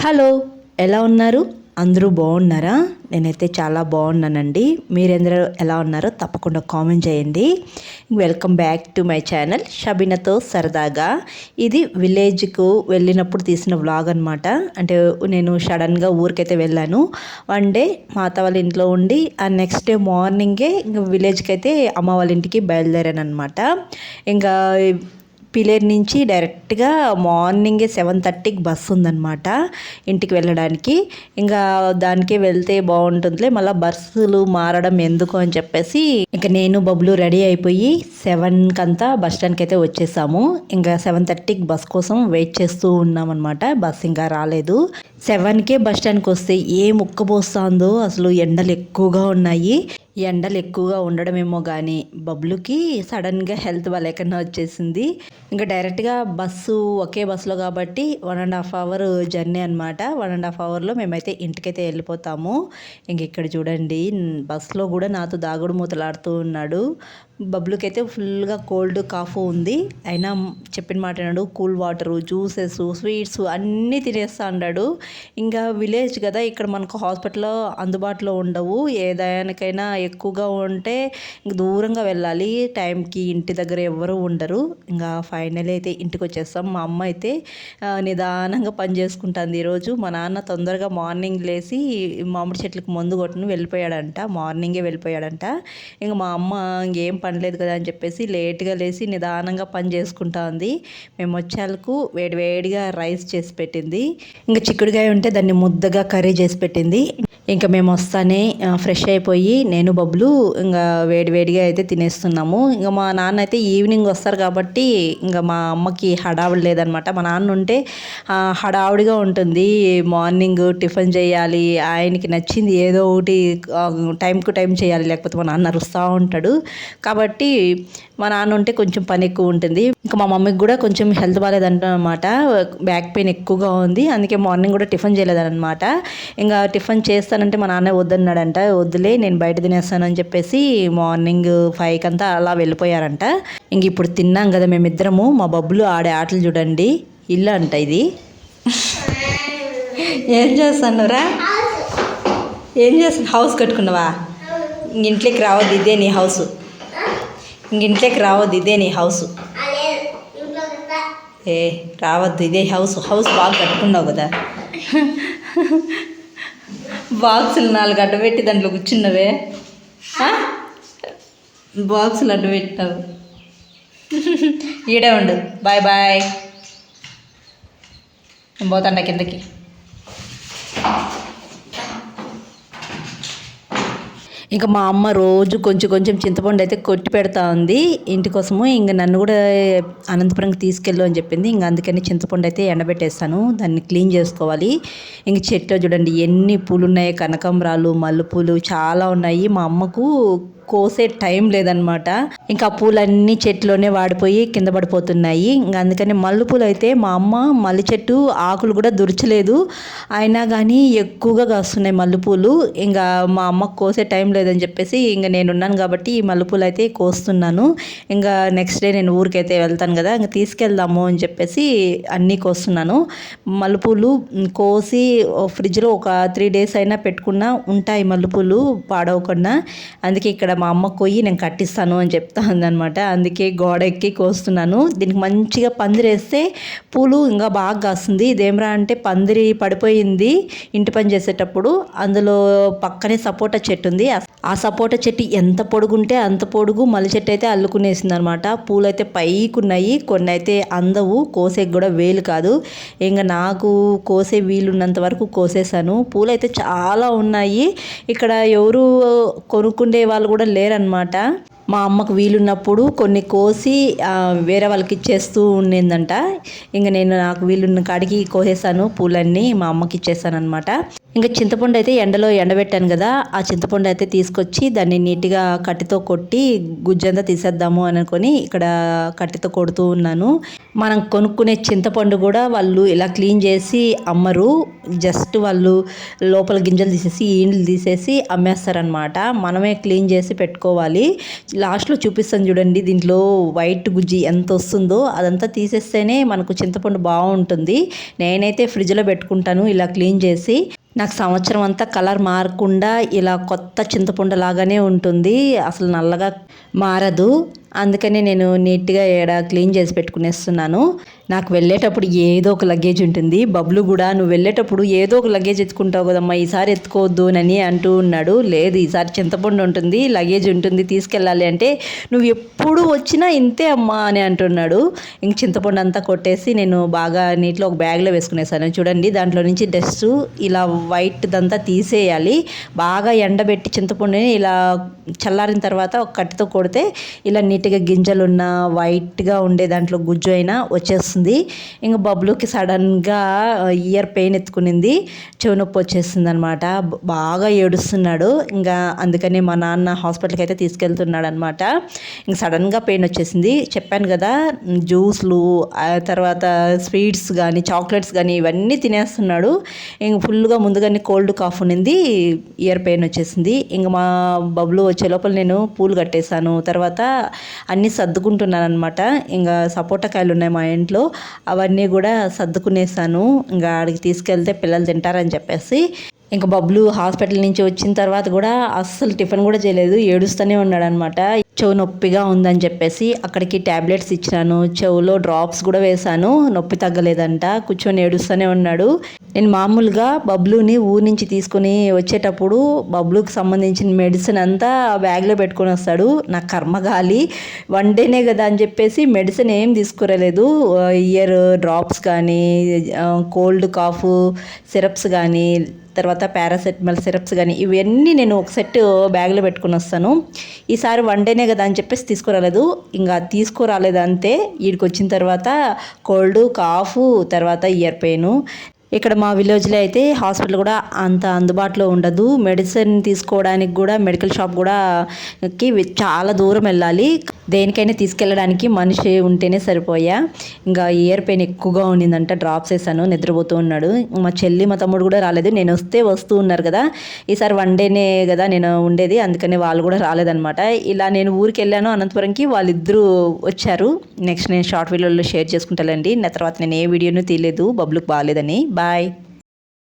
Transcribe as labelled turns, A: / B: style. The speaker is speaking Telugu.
A: హలో, ఎలా ఉన్నారు? అందరూ బాగున్నారా? నేనైతే చాలా బాగున్నానండి. మీరందరూ ఎలా ఉన్నారో తప్పకుండా కామెంట్ చేయండి. Welcome back to my channel షబీనాతో సరదాగా. ఇది విలేజ్కు వెళ్ళినప్పుడు తీసిన వ్లాగ్ అనమాట. అంటే నేను సడన్గా ఊరికైతే వెళ్ళాను. వన్ డే మా అత్త వాళ్ళ ఇంట్లో ఉండి ఆ నెక్స్ట్ డే మార్నింగే ఇంకా విలేజ్కి అయితే అమ్మ వాళ్ళ ఇంటికి బయలుదేరాను అనమాట. ఇంకా పిలేరు నుంచి డైరెక్ట్గా మార్నింగే 7:30కి బస్సు ఉందన్నమాట ఇంటికి వెళ్ళడానికి. ఇంకా దానికే వెళ్తే బాగుంటుందిలే, మళ్ళీ బస్సులు మారడం ఎందుకు అని చెప్పేసి ఇంకా నేను బబ్లు రెడీ అయిపోయి 7కంతా బస్ స్టాండ్కి అయితే వచ్చేసాము. ఇంకా 7:30కి బస్ కోసం వెయిట్ చేస్తూ ఉన్నామన్నమాట. బస్ ఇంకా రాలేదు. 7కే బస్ స్టాండ్కి వస్తే ఏ ముక్కబోస్తుందో, అసలు ఎండలు ఎక్కువగా ఉన్నాయి. ఎండలు ఎక్కువగా ఉండడమేమో కానీ బబ్లుకి సడన్గా హెల్త్ బాగాలేకన్నా వచ్చేసింది. ఇంకా డైరెక్ట్గా బస్సు ఒకే బస్సులో కాబట్టి 1.5 అవర్ జర్నీ అనమాట. 1.5 అవర్లో మేమైతే ఇంటికైతే వెళ్ళిపోతాము. ఇంక ఇక్కడ చూడండి, బస్సులో కూడా నాతో దాగుడు మూతలాడుతూ ఉన్నాడు. బబ్లుకి అయితే ఫుల్గా కోల్డ్ కాఫ్ ఉంది. అయినా చెప్పిన మాట విన్నాడు. కూల్ వాటరు, జ్యూసెస్, స్వీట్స్ అన్నీ తినేస్తా ఉన్నాడు. ఇంకా విలేజ్ కదా, ఇక్కడ మనకు హాస్పిటల్లో అందుబాటులో ఉండవు. ఏదానికైనా ఎక్కువగా ఉంటే ఇంక దూరంగా వెళ్ళాలి టైంకి. ఇంటి దగ్గర ఎవరు ఉండరు. ఇంకా ఫైనల్ అయితే ఇంటికి వచ్చేస్తాం. మా అమ్మ అయితే నిదానంగా పని చేసుకుంటుంది ఈరోజు. మా నాన్న తొందరగా మార్నింగ్ లేచి మామిడి చెట్లకు మందు కొట్టుని వెళ్ళిపోయాడంట. మార్నింగే వెళ్ళిపోయాడంట. ఇంకా మా అమ్మ ఇంకేం పనిలేదు కదా అని చెప్పేసి లేట్గా లేచి నిదానంగా పని చేసుకుంటా ఉంది. మేము వచ్చేందుకు వేడివేడిగా రైస్ చేసి పెట్టింది. ఇంకా చిక్కుడుకాయ ఉంటే దాన్ని ముద్దగా కర్రీ చేసి పెట్టింది. ఇంకా మేము వస్తానే ఫ్రెష్ అయిపోయి నేను బబ్లు ఇంకా వేడివేడిగా అయితే తినేస్తున్నాము. ఇంకా మా నాన్న అయితే ఈవినింగ్ వస్తారు కాబట్టి ఇంకా మా అమ్మకి హడావుడి లేదనమాట. మా నాన్న ఉంటే హడావుడిగా ఉంటుంది. మార్నింగ్ టిఫిన్ చేయాలి, ఆయనకి నచ్చింది ఏదో ఒకటి టైంకు టైం చేయాలి, లేకపోతే మా నాన్న అరుస్తూ ఉంటాడు. కాబట్టి మా నాన్న ఉంటే కొంచెం పని ఎక్కువ ఉంటుంది. ఇంకా మా మమ్మీకి కూడా కొంచెం హెల్త్ బాగాలేదంటనమాట. బ్యాక్ పెయిన్ ఎక్కువగా ఉంది. అందుకే మార్నింగ్ కూడా టిఫిన్ చేయలేదన్నమాట. ఇంకా టిఫిన్ చేస్తానంటే మా నాన్న వద్దన్నాడంట. వద్దులే నేను బయట తినేస్తానని చెప్పేసి మార్నింగ్ 5కంతా అలా వెళ్ళిపోయారంట. ఇంక ఇప్పుడు తిన్నాం కదా మేమిద్దరము. మా బబ్బులు ఆడే ఆటలు చూడండి. ఇల్లు అంట ఇది. ఏం చేస్తున్నారా? ఏం చేస్తున్నా? హౌస్ కట్టుకున్నావా? ఇంట్లోకి రావద్దు, ఇదే నీ హౌస్. ఇంట్లోకి రావద్దు, ఇదే నీ హౌస్. ఏ రావద్దు, ఇదే హౌస్. హౌస్ బాగా కట్టుకున్నావు కదా. బాక్సులు 4 అడ్డపెట్టి దాంట్లో కూర్చున్నవే. బాక్సులు అడ్డపెట్టినావు. ఈడే ఉండు. Bye bye. నేను పోతాండా కిందకి. ఇంకా మా అమ్మ రోజు కొంచెం కొంచెం చింతపండు అయితే కొట్టి పెడతా ఉంది ఇంటి కోసము. ఇంకా నన్ను కూడా అనంతపురంకి తీసుకెళ్ళు అని చెప్పింది. ఇంకా అందుకని చింతపండు అయితే ఎండబెట్టేస్తాను. దాన్ని క్లీన్ చేసుకోవాలి. ఇంక చెట్టు చూడండి ఎన్ని పూలు ఉన్నాయి. కనకాంబరాలు, మల్లెపూలు చాలా ఉన్నాయి. మా అమ్మకు కోసే టైం లేదనమాట. ఇంకా పూలన్నీ చెట్లోనే వాడిపోయి కింద పడిపోతున్నాయి. ఇంకా అందుకని మల్లెపూలు అయితే మా అమ్మ మల్లె చెట్టు ఆకులు కూడా దురచలేదు. అయినా కానీ ఎక్కువగా కాస్తున్నాయి మల్లెపూలు. ఇంకా మా అమ్మకు కోసే టైం లేదని చెప్పేసి ఇంకా నేనున్నాను కాబట్టి ఈ మల్లెపూలు అయితే కోస్తున్నాను. ఇంకా నెక్స్ట్ డే నేను ఊరికైతే వెళ్తాను కదా, ఇంకా తీసుకెళ్దాము అని చెప్పేసి అన్నీ కోస్తున్నాను. మల్లెపూలు కోసి ఫ్రిడ్జ్లో ఒక 3 days అయినా పెట్టుకున్నా ఉంటాయి మల్లెపూలు పాడవకుండా. అందుకే ఇక్కడ మా అమ్మ కొయ్యి నేను కట్టిస్తాను అని చెప్తా ఉందనమాట. అందుకే గోడ ఎక్కి కోస్తున్నాను. దీనికి మంచిగా పందిరేస్తే పూలు ఇంకా బాగా కాస్తుంది. ఇదేమరా అంటే పందిరి పడిపోయింది ఇంటి పని చేసేటప్పుడు. అందులో పక్కనే సపోటా చెట్టు ఉంది. ఆ సపోటా చెట్టు ఎంత పొడుగుంటే అంత పొడుగు మల్లె చెట్టు అయితే అల్లుకునేసింది అనమాట. పూలు అయితే పైకున్నాయి, కొన్ని అయితే అందవు, కోసేకి కూడా వేలు కాదు. ఇంకా నాకు కోసే వీలున్నంత వరకు కోసేసాను. పూలు అయితే చాలా ఉన్నాయి. ఇక్కడ ఎవరు కొనుక్కుండే వాళ్ళు కూడా లేరనమాట. మా అమ్మకు వీలున్నప్పుడు కొన్ని కోసి వేరే వాళ్ళకి ఇచ్చేస్తూ ఉండేదంట. ఇంకా నేను నాకు వీలున్న కాడికి కోసేసాను పూలన్నీ, మా అమ్మకి ఇచ్చేసాను అనమాట. ఇంకా చింతపండు అయితే ఎండలో ఎండబెట్టాను కదా, ఆ చింతపండు అయితే తీసుకొచ్చి దాన్ని నీట్గా కట్టితో కొట్టి గుజ్జంతా తీసేద్దాము అనుకొని ఇక్కడ కట్టితో కొడుతూ ఉన్నాను. మనం కొనుక్కునే చింతపండు కూడా వాళ్ళు ఇలా క్లీన్ చేసి అమ్మరు. జస్ట్ వాళ్ళు లోపల గింజలు తీసేసి ఈండ్లు తీసేసి అమ్మేస్తారనమాట. మనమే క్లీన్ చేసి పెట్టుకోవాలి. లాస్ట్లో చూపిస్తాను చూడండి, దీంట్లో వైట్ గుజ్జి ఎంత వస్తుందో అదంతా తీసేస్తేనే మనకు చింతపండు బాగుంటుంది. నేనైతే ఫ్రిడ్జ్లో పెట్టుకుంటాను ఇలా క్లీన్ చేసి. నాకు సంవత్సరం అంతా కలర్ మారకుండా ఇలా కొత్త చింతపండు లాగానే ఉంటుంది, అసలు నల్లగా మారదు. అందుకనే నేను నీట్గా క్లీన్ చేసి పెట్టుకునేస్తున్నాను. నాకు వెళ్ళేటప్పుడు ఏదో ఒక లగేజ్ ఉంటుంది. బబ్లు కూడా నువ్వు వెళ్ళేటప్పుడు ఏదో ఒక లగేజ్ ఎత్తుకుంటావు కదమ్మా, ఈసారి ఎత్తుకోవద్దు అని అంటూ ఉన్నాడు. లేదు, ఈసారి చింతపండు ఉంటుంది, లగేజ్ ఉంటుంది, తీసుకెళ్ళాలి అంటే నువ్వు ఎప్పుడు వచ్చినా ఇంతే అమ్మా అని అంటున్నాడు. ఇంక చింతపండు అంతా కొట్టేసి నేను బాగా నీటిలో ఒక బ్యాగ్లో వేసుకునేసాను. చూడండి, దాంట్లో నుంచి డస్ట్ ఇలా వైట్ దంతా తీసేయాలి. బాగా ఎండబెట్టి చింతపండుని ఇలా చల్లారిన తర్వాత ఒక కట్టెతో కొడితే ఇలా నీట్గా గింజలున్న వైట్గా ఉండే దాంట్లో గుజ్జు అయినా వచ్చేస్తుంది. ఇంక బబ్లుకి సడన్గా ఇయర్ పెయిన్ ఎత్తుకునింది, చెవి నొప్పి వచ్చేస్తుంది అనమాట. బాగా ఏడుస్తున్నాడు. ఇంకా అందుకని మా నాన్న హాస్పిటల్కి అయితే తీసుకెళ్తున్నాడు అనమాట. ఇంక సడన్గా పెయిన్ వచ్చేసింది. చెప్పాను కదా, జ్యూస్లు తర్వాత స్వీట్స్ కానీ చాక్లెట్స్ కానీ ఇవన్నీ తినేస్తున్నాడు. ఇంక ఫుల్గా ముందుగానే కోల్డ్ కాఫ్ ఉన్నింది, ఇయర్ పెయిన్ వచ్చేసింది. ఇంక మా బబ్లు వచ్చే లోపల నేను పూలు కట్టేశాను. తర్వాత అన్నీ సర్దుకుంటున్నాను అనమాట. ఇంకా సపోటా కాయలు ఉన్నాయి మా ఇంట్లో, అవన్నీ కూడా సర్దుకునేసాను. ఇంకా ఆడికి తీసుకెళ్తే పిల్లలు తింటారని చెప్పేసి. ఇంకా బబ్లు హాస్పిటల్ నుంచి వచ్చిన తర్వాత కూడా అస్సలు టిఫిన్ కూడా చేయలేదు, ఏడుస్తూనే ఉన్నాడు అనమాట. చెవు నొప్పిగా ఉందని చెప్పేసి అక్కడికి ట్యాబ్లెట్స్ ఇచ్చినాను, చెవులో డ్రాప్స్ కూడా వేశాను. నొప్పి తగ్గలేదంట, కూర్చొని ఏడుస్తూనే ఉన్నాడు. నేను మామూలుగా బబ్లుని ఊరి నుంచి తీసుకొని వచ్చేటప్పుడు బబ్లుకి సంబంధించిన మెడిసిన్ అంతా బ్యాగ్లో పెట్టుకొని వస్తాడు. నా కర్మగాలి, వన్ డేనే కదా అని చెప్పేసి మెడిసిన్ ఏం తీసుకురాలేదు. ఇయర్ డ్రాప్స్ కానీ కోల్డ్ కాఫ్ సిరప్స్ కానీ తర్వాత పారాసెటమాల్ సిరప్స్ కానీ ఇవన్నీ నేను ఒక సెట్ బ్యాగ్లో పెట్టుకుని వస్తాను. ఈసారి వన్ డేనే కదా అని చెప్పేసి తీసుకురాలేదు. ఇంకా తీసుకురాలేదు అంతే. వీడికి వచ్చిన తర్వాత కోల్డ్ కాఫ్ తర్వాత ఇయర్ పెయిన్. ఇక్కడ మా విలేజ్లో అయితే హాస్పిటల్ కూడా అంత అందుబాటులో ఉండదు. మెడిసిన్ తీసుకోవడానికి కూడా మెడికల్ షాప్ కూడా చాలా దూరం వెళ్ళాలి. దేనికైనా తీసుకెళ్ళడానికి మనిషి ఉంటేనే సరిపోయా. ఇంకా ఇయర్ పెయిన్ ఎక్కువగా ఉండిందంట, డ్రాప్స్ వేసాను, నిద్రపోతూ ఉన్నాడు. మా చెల్లి మా తమ్ముడు కూడా రాలేదు. నేను వస్తూ ఉన్నారు కదా, ఈసారి వన్ డేనే కదా నేను ఉండేది, అందుకని వాళ్ళు కూడా రాలేదనమాట. ఇలా నేను ఊరికి వెళ్ళాను అనంతపురంకి, వాళ్ళిద్దరూ వచ్చారు. నెక్స్ట్ నేను షార్ట్ వీడియోలో షేర్ చేసుకుంటానండి. నా తర్వాత నేను ఏ వీడియోను తీయలేదు, బబ్లుకి బాగాలేదని. బాయ్.